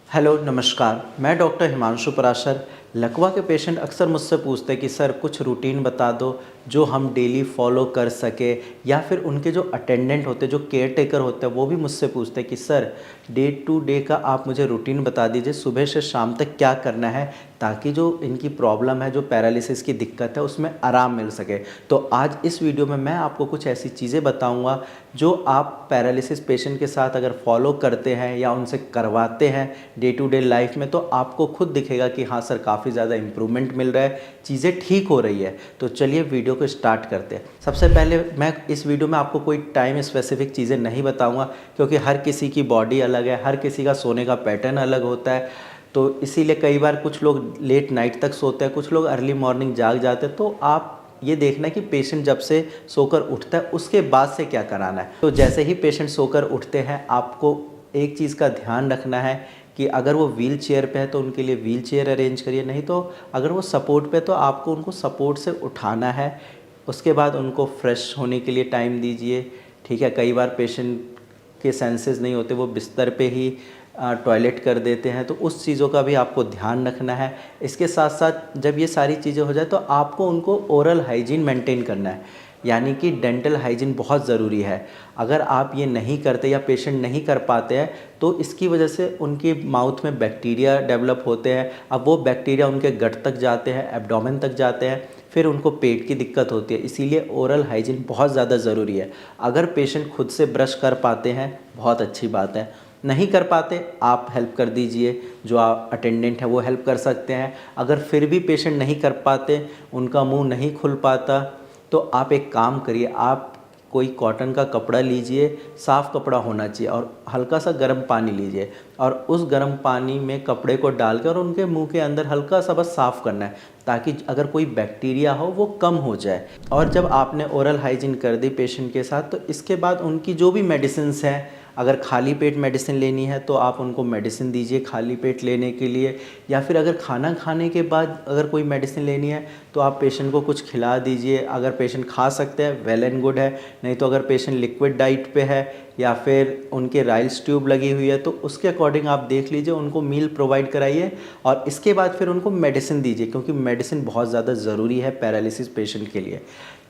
Hello नमस्कार। मैं doctor Himanshu Parashar. लकवा के पेशेंट अक्सर मुझसे पूछते हैं कि सर कुछ रूटीन बता दो जो हम डेली फॉलो कर सके, या फिर उनके जो अटेंडेंट होते हैं, जो केयर टेकर होते हैं, वो भी मुझसे पूछते हैं कि सर डे टू डे का आप मुझे रूटीन बता दीजिए, सुबह से शाम तक क्या करना है ताकि जो इनकी प्रॉब्लम है, जो पैरालिसिस की दिक्कत है, उसमें आराम मिल सके। तो आज इस वीडियो में मैं आपको कुछ ऐसी चीज़ें बताऊंगा जो आप पैरालिसिस पेशेंट के साथ अगर फॉलो करते हैं या उनसे करवाते हैं डे टू डे लाइफ में, तो आपको खुद दिखेगा कि हाँ सर काफ़ी ज़्यादा इम्प्रूवमेंट मिल रहा है, चीज़ें ठीक हो रही है। तो चलिए वीडियो को स्टार्ट करते हैं। सबसे पहले मैं इस वीडियो में आपको कोई टाइम स्पेसिफिक चीज़ें नहीं बताऊंगा, क्योंकि हर किसी की बॉडी अलग है, हर किसी का सोने का पैटर्न अलग होता है। तो इसीलिए कई बार कुछ लोग लेट नाइट तक सोते हैं, कुछ लोग अर्ली मॉर्निंग जाग जाते हैं। तो आप ये देखना है कि पेशेंट जब से सोकर उठता है उसके बाद से क्या कराना है। तो जैसे ही पेशेंट सोकर उठते हैं, आपको एक चीज़ का ध्यान रखना है कि अगर वो व्हील चेयर पे है तो उनके लिए व्हील चेयर अरेंज करिए, नहीं तो अगर वो सपोर्ट पे तो आपको उनको सपोर्ट से उठाना है। उसके बाद उनको फ्रेश होने के लिए टाइम दीजिए। ठीक है, कई बार पेशेंट के सेंसेस नहीं होते, वो बिस्तर पे ही टॉयलेट कर देते हैं, तो उस चीज़ों का भी आपको ध्यान रखना है। इसके साथ साथ जब ये सारी चीज़ें हो जाए तो आपको उनको ओरल हाइजीन मेंटेन करना है, यानी कि डेंटल हाइजीन बहुत ज़रूरी है। अगर आप ये नहीं करते या पेशेंट नहीं कर पाते हैं तो इसकी वजह से उनकी माउथ में बैक्टीरिया डेवलप होते हैं। अब वो बैक्टीरिया उनके गट तक जाते हैं, एब्डोमेन तक जाते हैं, फिर उनको पेट की दिक्कत होती है। इसीलिए ओरल हाइजीन बहुत ज़्यादा ज़रूरी है। अगर पेशेंट खुद से ब्रश कर पाते हैं बहुत अच्छी बात है, नहीं कर पाते आप हेल्प कर दीजिए, जो आप अटेंडेंट है वो हेल्प कर सकते हैं। अगर फिर भी पेशेंट नहीं कर पाते, उनका मुंह नहीं खुल पाता, तो आप एक काम करिए, आप कोई कॉटन का कपड़ा लीजिए, साफ़ कपड़ा होना चाहिए, और हल्का सा गर्म पानी लीजिए और उस गर्म पानी में कपड़े को डाल के और उनके मुंह के अंदर हल्का सा बस साफ़ करना है, ताकि अगर कोई बैक्टीरिया हो वो कम हो जाए। और जब आपने ओरल हाइजीन कर दी पेशेंट के साथ, तो इसके बाद उनकी जो भी मेडिसिन्स हैं, अगर खाली पेट मेडिसिन लेनी है तो आप उनको मेडिसिन दीजिए खाली पेट लेने के लिए, या फिर अगर खाना खाने के बाद अगर कोई मेडिसिन लेनी है तो आप पेशेंट को कुछ खिला दीजिए। अगर पेशेंट खा सकते हैं वेल एंड गुड है, नहीं तो अगर पेशेंट लिक्विड डाइट पे है या फिर उनके राइल्स ट्यूब लगी हुई है तो उसके अकॉर्डिंग आप देख लीजिए, उनको मील प्रोवाइड कराइए और इसके बाद फिर उनको मेडिसिन दीजिए, क्योंकि मेडिसिन बहुत ज़्यादा ज़रूरी है पैरालिसिस पेशेंट के लिए।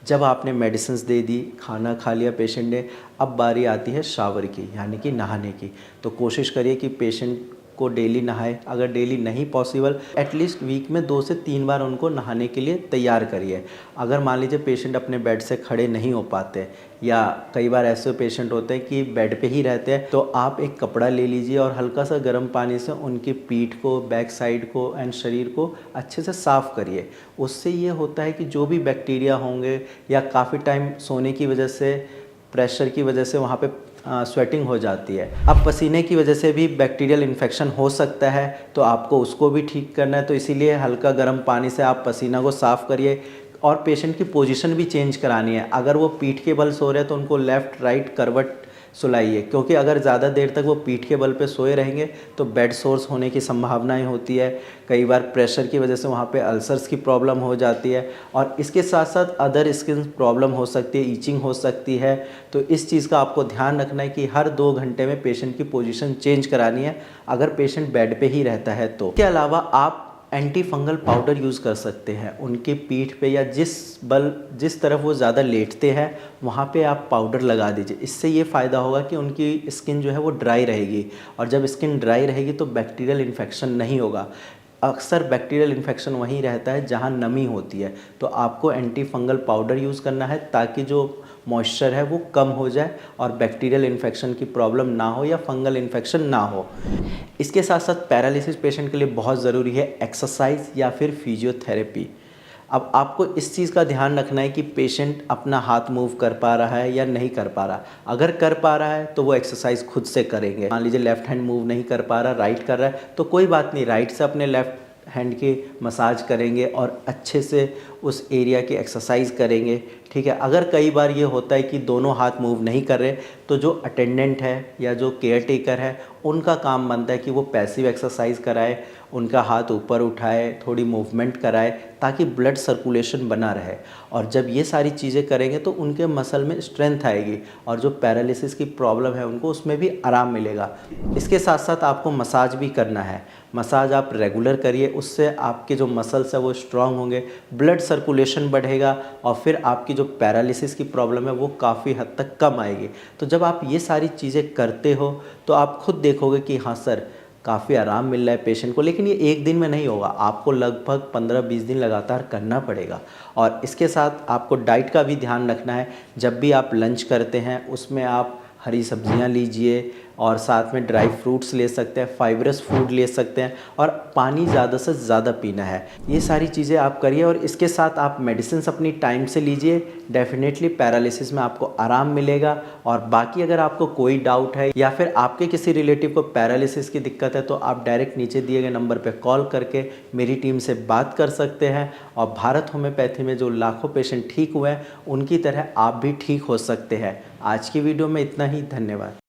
जब आपने मेडिसिन दे दी, खाना खा लिया पेशेंट ने, अब बारी आती है शावर की, यानी कि नहाने की। तो कोशिश करिए कि पेशेंट को डेली नहाए। अगर डेली नहीं पॉसिबल, एटलीस्ट वीक में 2 से 3 बार उनको नहाने के लिए तैयार करिए। अगर मान लीजिए पेशेंट अपने बेड से खड़े नहीं हो पाते, या कई बार ऐसे पेशेंट होते हैं कि बेड पे ही रहते हैं, तो आप एक कपड़ा ले लीजिए और हल्का सा गर्म पानी से उनकी पीठ को, बैक साइड को एंड शरीर को अच्छे से साफ़ करिए। उससे ये होता है कि जो भी बैक्टीरिया होंगे या काफ़ी टाइम सोने की वजह से, प्रेशर की वजह से वहाँ पे स्वेटिंग हो जाती है। अब पसीने की वजह से भी बैक्टीरियल इन्फेक्शन हो सकता है, तो आपको उसको भी ठीक करना है। तो इसीलिए हल्का गर्म पानी से आप पसीना को साफ़ करिए और पेशेंट की पोजीशन भी चेंज करानी है। अगर वो पीठ के बल सो रहे हैं तो उनको लेफ़्ट राइट करवट सुलाइए, क्योंकि अगर ज़्यादा देर तक वो पीठ के बल पे सोए रहेंगे तो बेड सोर्स होने की संभावनाएं होती है। कई बार प्रेशर की वजह से वहाँ पे अल्सर्स की प्रॉब्लम हो जाती है, और इसके साथ साथ अदर स्किन प्रॉब्लम हो सकती है, ईचिंग हो सकती है। तो इस चीज़ का आपको ध्यान रखना है कि हर 2 घंटे में पेशेंट की पोजीशन चेंज करानी है, अगर पेशेंट बेड पे ही रहता है तो। इसके अलावा आप एंटी फंगल पाउडर यूज़ कर सकते हैं उनकी पीठ पे, या जिस तरफ वो ज़्यादा लेटते हैं वहाँ पे आप पाउडर लगा दीजिए। इससे ये फ़ायदा होगा कि उनकी स्किन जो है वो ड्राई रहेगी, और जब स्किन ड्राई रहेगी तो बैक्टीरियल इन्फेक्शन नहीं होगा। अक्सर बैक्टीरियल इन्फेक्शन वहीं रहता है जहाँ नमी होती है। तो आपको एंटी फंगल पाउडर यूज़ करना है ताकि जो मॉइस्चर है वो कम हो जाए और बैक्टीरियल इन्फेक्शन की प्रॉब्लम ना हो या फंगल इन्फेक्शन ना हो। इसके साथ साथ पैरालिसिस पेशेंट के लिए बहुत ज़रूरी है एक्सरसाइज या फिर फिजियोथेरेपी। अब आपको इस चीज़ का ध्यान रखना है कि पेशेंट अपना हाथ मूव कर पा रहा है या नहीं कर पा रहा। अगर कर पा रहा है तो वो एक्सरसाइज खुद से करेंगे। मान लीजिए लेफ़्ट हैंड मूव नहीं कर पा रहा, राइट कर रहा है, तो कोई बात नहीं, राइट से अपने लेफ़्ट हैंड की मसाज करेंगे और अच्छे से उस एरिया की एक्सरसाइज करेंगे, ठीक है। अगर कई बार ये होता है कि दोनों हाथ मूव नहीं कर रहे, तो जो अटेंडेंट है या जो केयर टेकर है उनका काम बनता है कि वो पैसिव एक्सरसाइज कराए, उनका हाथ ऊपर उठाए, थोड़ी मूवमेंट कराए, ताकि ब्लड सर्कुलेशन बना रहे। और जब ये सारी चीज़ें करेंगे तो उनके मसल में स्ट्रेंथ आएगी और जो पैरालिसिस की प्रॉब्लम है उनको उसमें भी आराम मिलेगा। इसके साथ साथ आपको मसाज भी करना है। मसाज आप रेगुलर करिए, उससे आपके जो मसल्स है वो स्ट्रांग होंगे, ब्लड सर्कुलेशन बढ़ेगा और फिर आपकी जो पैरालिसिस की प्रॉब्लम है वो काफ़ी हद तक कम आएगी। तो जब आप ये सारी चीज़ें करते हो तो आप खुद देखोगे कि हाँ सर, काफ़ी आराम मिल रहा है पेशेंट को। लेकिन ये एक दिन में नहीं होगा, आपको लगभग 15-20 दिन लगातार करना पड़ेगा। और इसके साथ आपको डाइट का भी ध्यान रखना है। जब भी आप लंच करते हैं उसमें आप हरी सब्जियां लीजिए और साथ में ड्राई फ्रूट्स ले सकते हैं, फाइबरस फूड ले सकते हैं और पानी ज़्यादा से ज़्यादा पीना है। ये सारी चीज़ें आप करिए और इसके साथ आप मेडिसिन्स अपनी टाइम से लीजिए। डेफिनेटली पैरालिसिस में आपको आराम मिलेगा। और बाकी अगर आपको कोई डाउट है या फिर आपके किसी रिलेटिव को पैरालिसिस की दिक्कत है तो आप डायरेक्ट नीचे दिए गए नंबर पर कॉल करके मेरी टीम से बात कर सकते हैं। और भारत होम्योपैथी में जो लाखों पेशेंट ठीक हुए हैं उनकी तरह आप भी ठीक हो सकते हैं। आज की वीडियो में इतना ही। धन्यवाद।